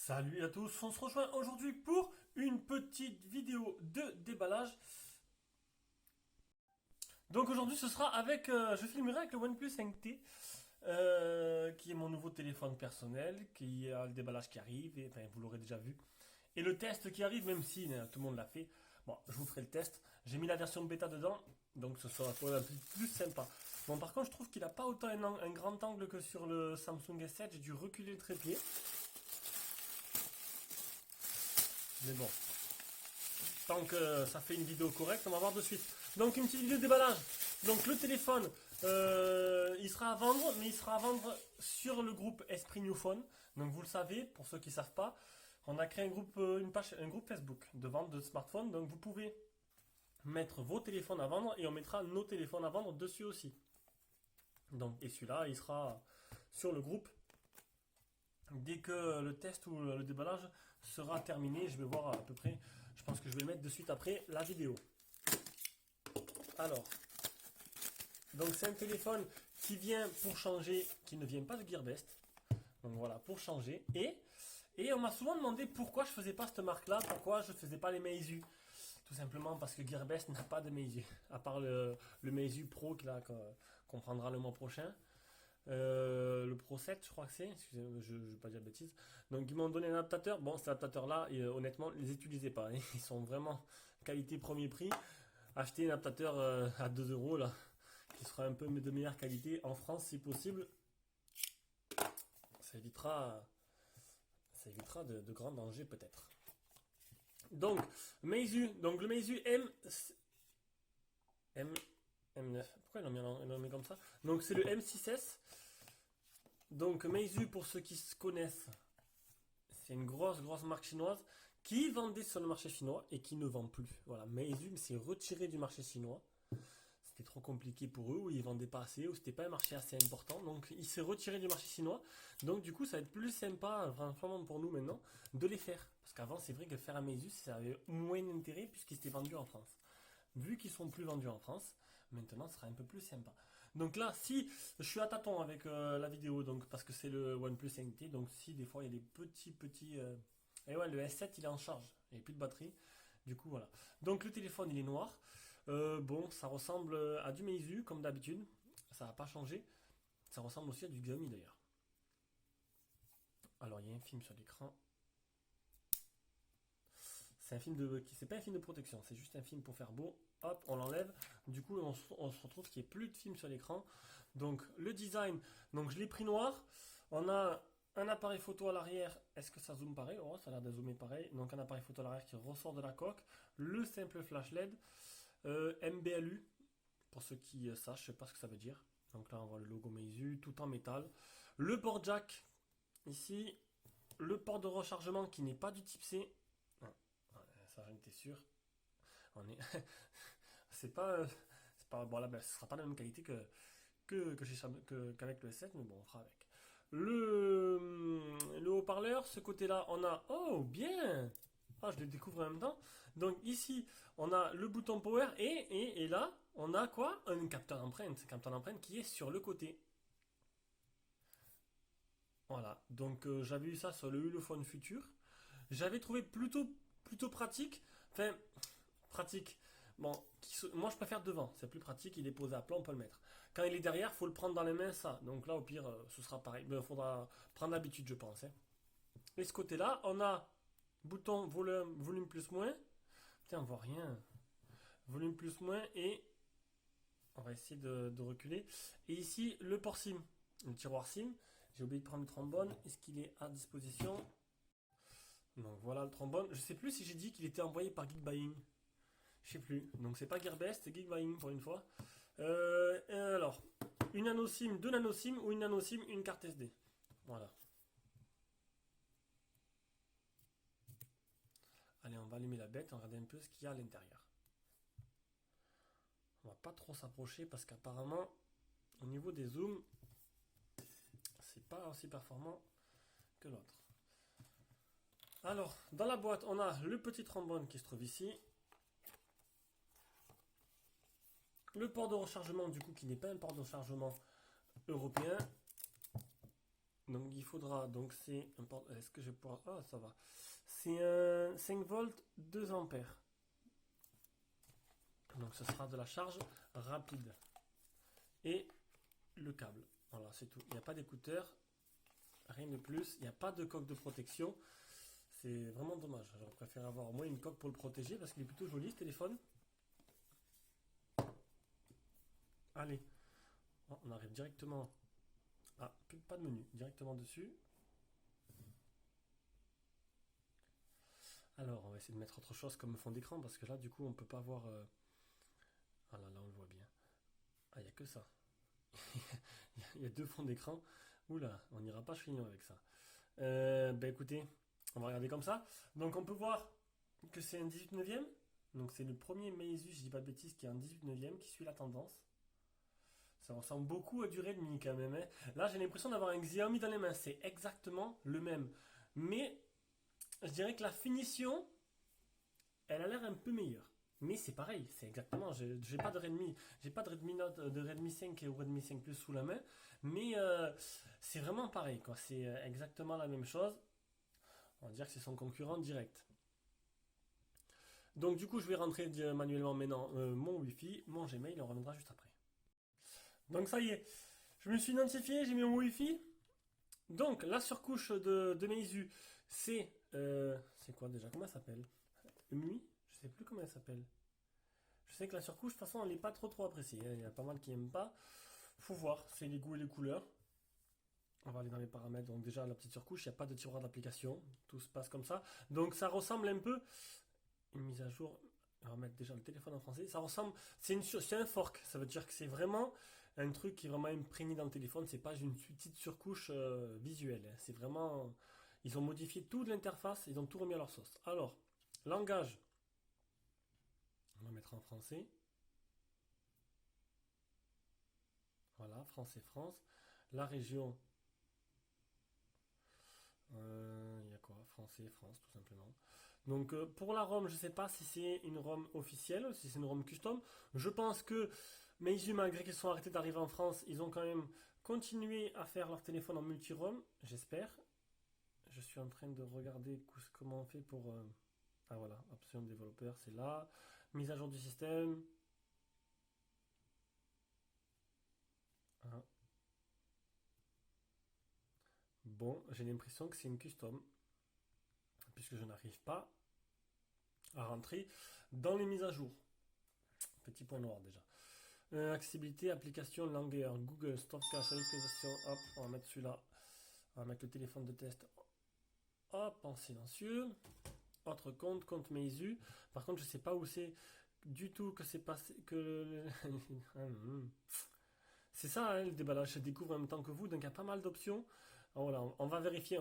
Salut à tous, on se rejoint aujourd'hui pour une petite vidéo de déballage. Donc aujourd'hui ce sera avec, je filmerai avec le OnePlus 5T, qui est mon nouveau téléphone personnel, qui a le déballage qui arrive, et enfin, vous l'aurez déjà vu. Et le test qui arrive, même si tout le monde l'a fait. Bon, je vous ferai le test. J'ai mis la version bêta dedans, donc ce sera pour un peu plus sympa. Bon, par contre, je trouve qu'il n'a pas autant un grand angle que sur le Samsung S7. J'ai dû reculer le trépied. Mais bon, tant que ça fait une vidéo correcte, on va voir de suite. Donc une petite vidéo de déballage. Donc le téléphone, il sera à vendre, mais il sera à vendre sur le groupe Esprit New Phone. Donc vous le savez, pour ceux qui ne savent pas, on a créé un groupe, un groupe Facebook de vente de smartphones. Donc vous pouvez mettre vos téléphones à vendre et on mettra nos téléphones à vendre dessus aussi. Donc, et celui-là, il sera sur le groupe. Dès que le test ou le déballage sera terminé, je vais voir à peu près. Je pense que je vais le mettre de suite après la vidéo. Alors, donc c'est un téléphone qui vient pour changer, qui ne vient pas de Gearbest. Donc voilà, pour changer. Et on m'a souvent demandé pourquoi je faisais pas cette marque-là, pourquoi je faisais pas les Meizu. Tout simplement parce que Gearbest n'a pas de Meizu, à part le Meizu Pro qu'on prendra le mois prochain. Le Pro 7, je crois que c'est, excusez-moi, je ne vais pas dire de bêtises. Donc ils m'ont donné un adaptateur. Bon, cet adaptateur-là, honnêtement, ne les utilisez pas. Ils sont vraiment qualité premier prix. Achetez un adaptateur à 2 euros là, qui sera un peu de meilleure qualité en France si possible. Ça évitera de grands dangers peut-être. Donc, Meizu, donc le Meizu M9. Pourquoi ils l'ont mis comme ça? Donc c'est le M6S. Donc Meizu, pour ceux qui se connaissent, c'est une grosse marque chinoise qui vendait sur le marché chinois et qui ne vend plus. Voilà, Meizu s'est retiré du marché chinois. C'était trop compliqué pour eux, ou ils vendaient pas assez, ou c'était pas un marché assez important. Donc il s'est retiré du marché chinois. Donc du coup, ça va être plus sympa, vraiment pour nous maintenant, de les faire. Parce qu'avant, c'est vrai que faire un Meizu, ça avait moins d'intérêt puisqu'ils étaient vendus en France. Vu qu'ils sont plus vendus en France, maintenant ce sera un peu plus sympa. Donc là, si je suis à tâtons avec la vidéo, donc parce que c'est le OnePlus 5T, donc si des fois il y a des petits. Et ouais, le S7 il est en charge, il n'y a plus de batterie. Du coup, voilà. Donc le téléphone il est noir. Bon, ça ressemble à du Meizu comme d'habitude. Ça n'a pas changé. Ça ressemble aussi à du Xiaomi d'ailleurs. Alors il y a un film sur l'écran. C'est un film c'est pas un film de protection, c'est juste un film pour faire beau. Hop, on l'enlève. Du coup, on se retrouve qu'il n'y ait plus de film sur l'écran. Donc, le design, donc je l'ai pris noir. On a un appareil photo à l'arrière. Est-ce que ça zoome pareil? Oh, ça a l'air de zoomer pareil. Donc, un appareil photo à l'arrière qui ressort de la coque. Le simple flash LED. MBLU, pour ceux qui sachent, je sais pas ce que ça veut dire. Donc là, on voit le logo Meizu, tout en métal. Le port jack, ici. Le port de rechargement qui n'est pas du type C. Ça, j'en étais sûr. On est... c'est pas bon là, ben, ce sera pas la même qualité qu'avec le S7, mais bon, on fera avec. Le haut-parleur, ce côté-là, on a... Oh, bien. Ah, je le découvre en même temps. Donc ici, on a le bouton power et là, on a quoi? Un capteur d'empreinte qui est sur le côté. Voilà, donc j'avais eu ça sur le Ulefone Future. J'avais trouvé plutôt pratique. Enfin, pratique. Bon, moi je préfère devant, c'est plus pratique, il est posé à plat, on peut le mettre. Quand il est derrière, faut le prendre dans les mains, ça. Donc là, au pire, ce sera pareil. Il faudra prendre l'habitude, je pense, hein. Et ce côté-là, on a bouton volume plus moins. Putain, on voit rien. Volume plus moins et on va essayer de reculer. Et ici, le port SIM, le tiroir SIM. J'ai oublié de prendre le trombone. Est-ce qu'il est à disposition? Donc voilà le trombone. Je sais plus si j'ai dit qu'il était envoyé par Geekbuying. Je sais plus. Donc c'est pas Gearbest, c'est Geekbuying pour une fois. Alors, une nano SIM, deux nano SIM ou une nano SIM, une carte SD. Voilà. Allez, on va allumer la bête, on va regarder un peu ce qu'il y a à l'intérieur. On va pas trop s'approcher parce qu'apparemment, au niveau des zooms, c'est pas aussi performant que l'autre. Alors, dans la boîte, on a le petit trombone qui se trouve ici. Le port de rechargement, du coup, qui n'est pas un port de rechargement européen. Donc, faudra, donc c'est est-ce que je vais pouvoir, ah ça va, c'est un 5 volts 2 ampères, donc ce sera de la charge rapide, et le câble, voilà c'est tout, il n'y a pas d'écouteur, rien de plus, il n'y a pas de coque de protection, c'est vraiment dommage, j'aurais préféré avoir au moins une coque pour le protéger, parce qu'il est plutôt joli ce téléphone. Allez, on arrive directement, ah, pas de menu, directement dessus. Alors, on va essayer de mettre autre chose comme fond d'écran parce que là, du coup, on peut pas voir. Ah là, là, on le voit bien. Ah, il n'y a que ça. Il y a deux fonds d'écran. Oula, on n'ira pas chignon avec ça. Ben écoutez, on va regarder comme ça. Donc, on peut voir que c'est un 18 neuvième. Donc, c'est le premier Meizu, je dis pas de bêtises, qui est un 18 neuvième, qui suit la tendance. Ça ressemble beaucoup à du Redmi quand même, hein. Là, j'ai l'impression d'avoir un Xiaomi dans les mains. C'est exactement le même. Mais je dirais que la finition, elle a l'air un peu meilleure. Mais c'est pareil, c'est exactement. J'ai pas de Redmi, j'ai pas de Redmi Note, de Redmi 5 ou Redmi 5 Plus sous la main, mais c'est vraiment pareil, quoi. C'est exactement la même chose. On va dire que c'est son concurrent direct. Donc du coup, je vais rentrer manuellement maintenant mon Wi-Fi, mon Gmail, et on reviendra juste après. Donc ça y est, je me suis identifié, j'ai mis mon Wi-Fi. Donc la surcouche de Meizu, c'est quoi déjà? Comment elle s'appelle? Umi? Je sais plus comment elle s'appelle. Je sais que la surcouche, de toute façon, elle n'est pas trop appréciée, hein. Il y a pas mal qui n'aiment pas. Faut voir, c'est les goûts et les couleurs. On va aller dans les paramètres. Donc déjà, la petite surcouche, il n'y a pas de tiroir d'application. Tout se passe comme ça. Donc ça ressemble un peu. Une mise à jour. On va mettre déjà le téléphone en français. Ça ressemble. C'est un fork. Ça veut dire que c'est vraiment un truc qui est vraiment imprégné dans le téléphone. C'est pas une petite surcouche visuelle, hein. C'est vraiment. Ils ont modifié toute l'interface. Ils ont tout remis à leur sauce. Alors, langage. On va mettre en français. Voilà, France et France. La région, il y a quoi? France et France, tout simplement. Donc pour la ROM, je ne sais pas si c'est une ROM officielle, si c'est une ROM custom. Je pense que Meizu, malgré qu'ils sont arrêtés d'arriver en France, ils ont quand même continué à faire leur téléphone en multi-ROM, j'espère. Je suis en train de regarder comment on fait pour... Ah voilà, option développeur, c'est là. Mise à jour du système. Ah. Bon, j'ai l'impression que c'est une custom, puisque je n'arrive pas à rentrer dans les mises à jour. Petit point noir déjà. Accessibilité, application, langueur, Google, Stop Cache, localisation. Hop, on va mettre celui-là. On va mettre le téléphone de test. Hop, en silencieux. Autre compte, compte Meizu. Par contre, je sais pas où c'est du tout que c'est passé. Que c'est ça, hein, le déballage. Je découvre en même temps que vous, donc il y a pas mal d'options. Voilà, on va vérifier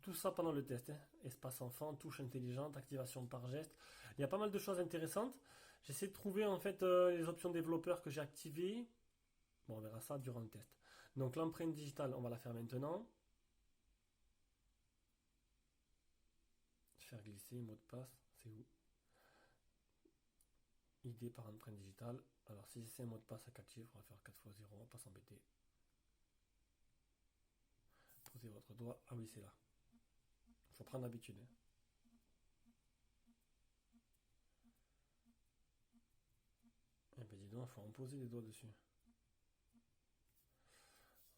tout ça pendant le test, hein. Espace enfant, touche intelligente, activation par geste. Il y a pas mal de choses intéressantes. J'essaie de trouver en fait les options développeurs que j'ai activées. Bon, on verra ça durant le test. Donc l'empreinte digitale, on va la faire maintenant. Faire glisser, mot de passe, c'est où? ID par empreinte digitale. Alors si c'est un mot de passe à 4 chiffres, on va faire 4 x 0, on va pas s'embêter. Posez votre doigt. Ah oui, c'est là. Faut prendre l'habitude, hein. Eh ben dis donc, il faut en poser les doigts dessus.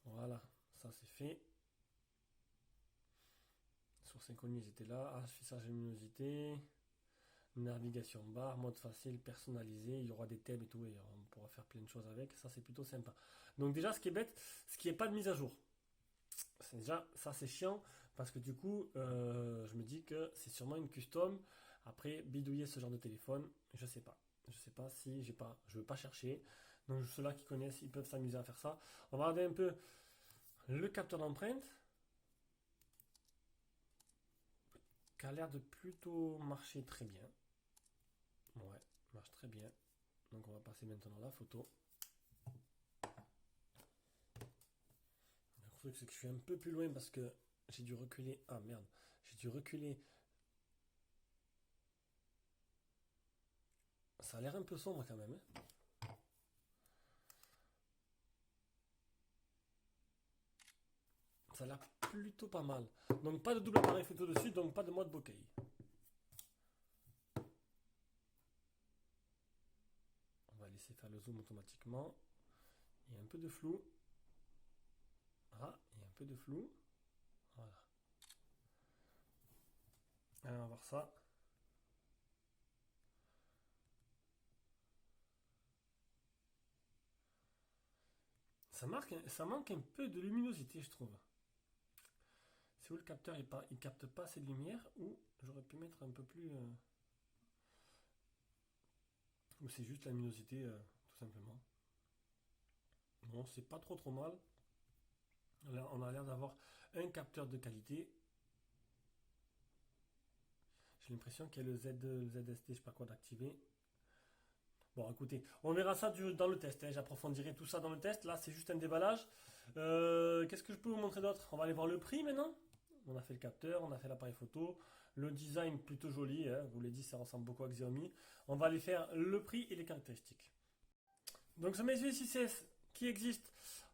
Voilà, ça c'est fait. Source inconnue, ils étaient là. Affichage luminosité. Navigation barre, mode facile, personnalisé. Il y aura des thèmes et tout, et on pourra faire plein de choses avec. Ça c'est plutôt sympa. Donc déjà, ce qui est bête, ce qui n'est pas de mise à jour. Déjà, ça c'est chiant, parce que du coup, je me dis que c'est sûrement une custom. Après, bidouiller ce genre de téléphone, je sais pas. Je sais pas si j'ai pas, je veux pas chercher. Donc ceux-là qui connaissent, ils peuvent s'amuser à faire ça. On va regarder un peu le capteur d'empreinte, qui a l'air de plutôt marcher très bien. Ouais, marche très bien. Donc on va passer maintenant à la photo. Le truc c'est que je suis un peu plus loin parce que j'ai dû reculer. Ah merde, j'ai dû reculer. Ça a l'air un peu sombre quand même, hein. Ça a l'air plutôt pas mal. Donc pas de double appareil photo dessus, donc pas de mode bokeh. On va laisser faire le zoom automatiquement. Il y a un peu de flou. Ah, il y a un peu de flou. Voilà. Allez, on va voir ça. Ça manque un peu de luminosité, je trouve. C'est où le capteur il capte pas assez de lumière, ou j'aurais pu mettre un peu plus... ou c'est juste la luminosité, tout simplement. Bon, c'est pas trop mal. Là, on a l'air d'avoir un capteur de qualité. J'ai l'impression qu'il y a le ZST, je sais pas quoi, d'activer. Bon, écoutez, on verra ça dans le test. Hein. J'approfondirai tout ça dans le test. Là, c'est juste un déballage. Qu'est-ce que je peux vous montrer d'autre? On va aller voir le prix maintenant. On a fait le capteur, on a fait l'appareil photo. Le design plutôt joli. Hein. Je vous l'ai dit, ça ressemble beaucoup à Xiaomi. On va aller faire le prix et les caractéristiques. Donc, ce Meizu 6S qui existe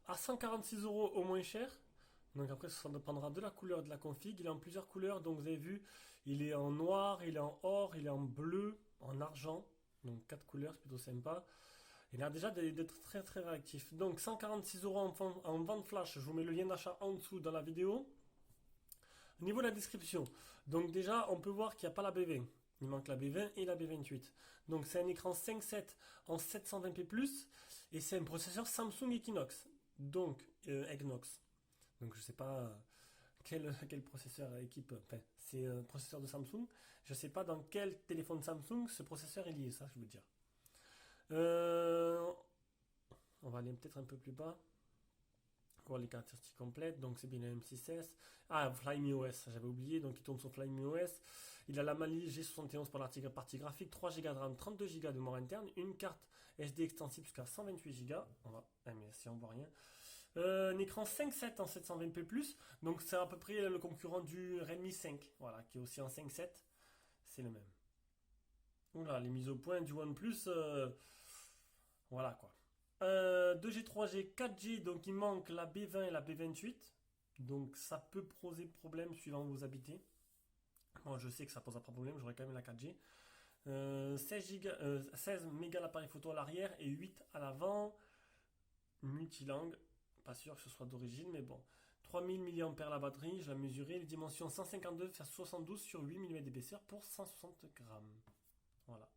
à 146 € au moins cher. Donc après, ça dépendra de la couleur de la config. Il est en plusieurs couleurs. Donc vous avez vu, il est en noir, il est en or, il est en bleu, en argent. Donc 4 couleurs, c'est plutôt sympa. Il a déjà d'être très réactif. Donc 146 € en vente flash. Je vous mets le lien d'achat en dessous dans la vidéo. Au niveau de la description, donc déjà on peut voir qu'il n'y a pas la B20. Il manque la B20 et la B28. Donc c'est un écran 5.7 en 720p+, et c'est un processeur Samsung Equinox. Donc Exynos. Donc je ne sais pas quel processeur équipe. Enfin, c'est un processeur de Samsung. Je ne sais pas dans quel téléphone Samsung ce processeur est lié, ça je veux dire. On va aller peut-être un peu plus bas. Voir les caractéristiques complètes. Donc c'est bien le M6S. Ah, FlymeOS, j'avais oublié. Donc il tourne sur FlymeOS. Il a la Mali G71 pour la partie graphique, 3 Go de RAM, 32 Go de mémoire interne, une carte SD extensible jusqu'à 128 Go. On va, mais si on voit rien. Un écran 5.7 en 720p+, donc c'est à peu près le concurrent du Redmi 5, voilà, qui est aussi en 5.7, c'est le même. Oula, les mises au point du OnePlus, voilà quoi. 2G, 3G, 4G, donc il manque la B20 et la B28, donc ça peut poser problème suivant où vous habitez. Moi je sais que ça posera pas problème, j'aurai quand même la 4G. 16 mégas l'appareil photo à l'arrière et 8 à l'avant, multilangue. Pas sûr que ce soit d'origine, mais bon. 3000 mAh la batterie, je l'ai mesuré. Les dimensions 152 x 72 sur 8 mm d'épaisseur pour 160 grammes. Voilà.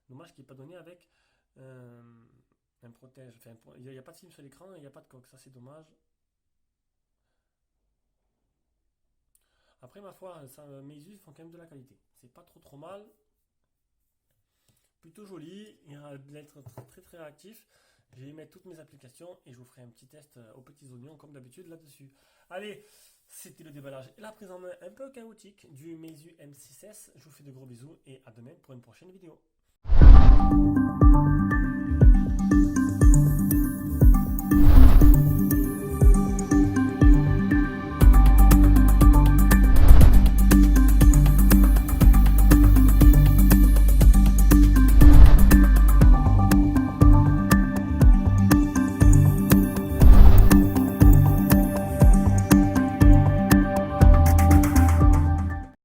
Dommage qu'il n'est pas donné avec un protège. Enfin, il n'y a pas de film sur l'écran et il n'y a pas de coque. Ça, c'est dommage. Après, ma foi, Meizu font quand même de la qualité. C'est pas trop mal. Plutôt joli. Il va être très réactif. Je vais y mettre toutes mes applications et je vous ferai un petit test aux petits oignons comme d'habitude là-dessus. Allez, c'était le déballage et la prise en main un peu chaotique du Meizu M6S. Je vous fais de gros bisous et à demain pour une prochaine vidéo.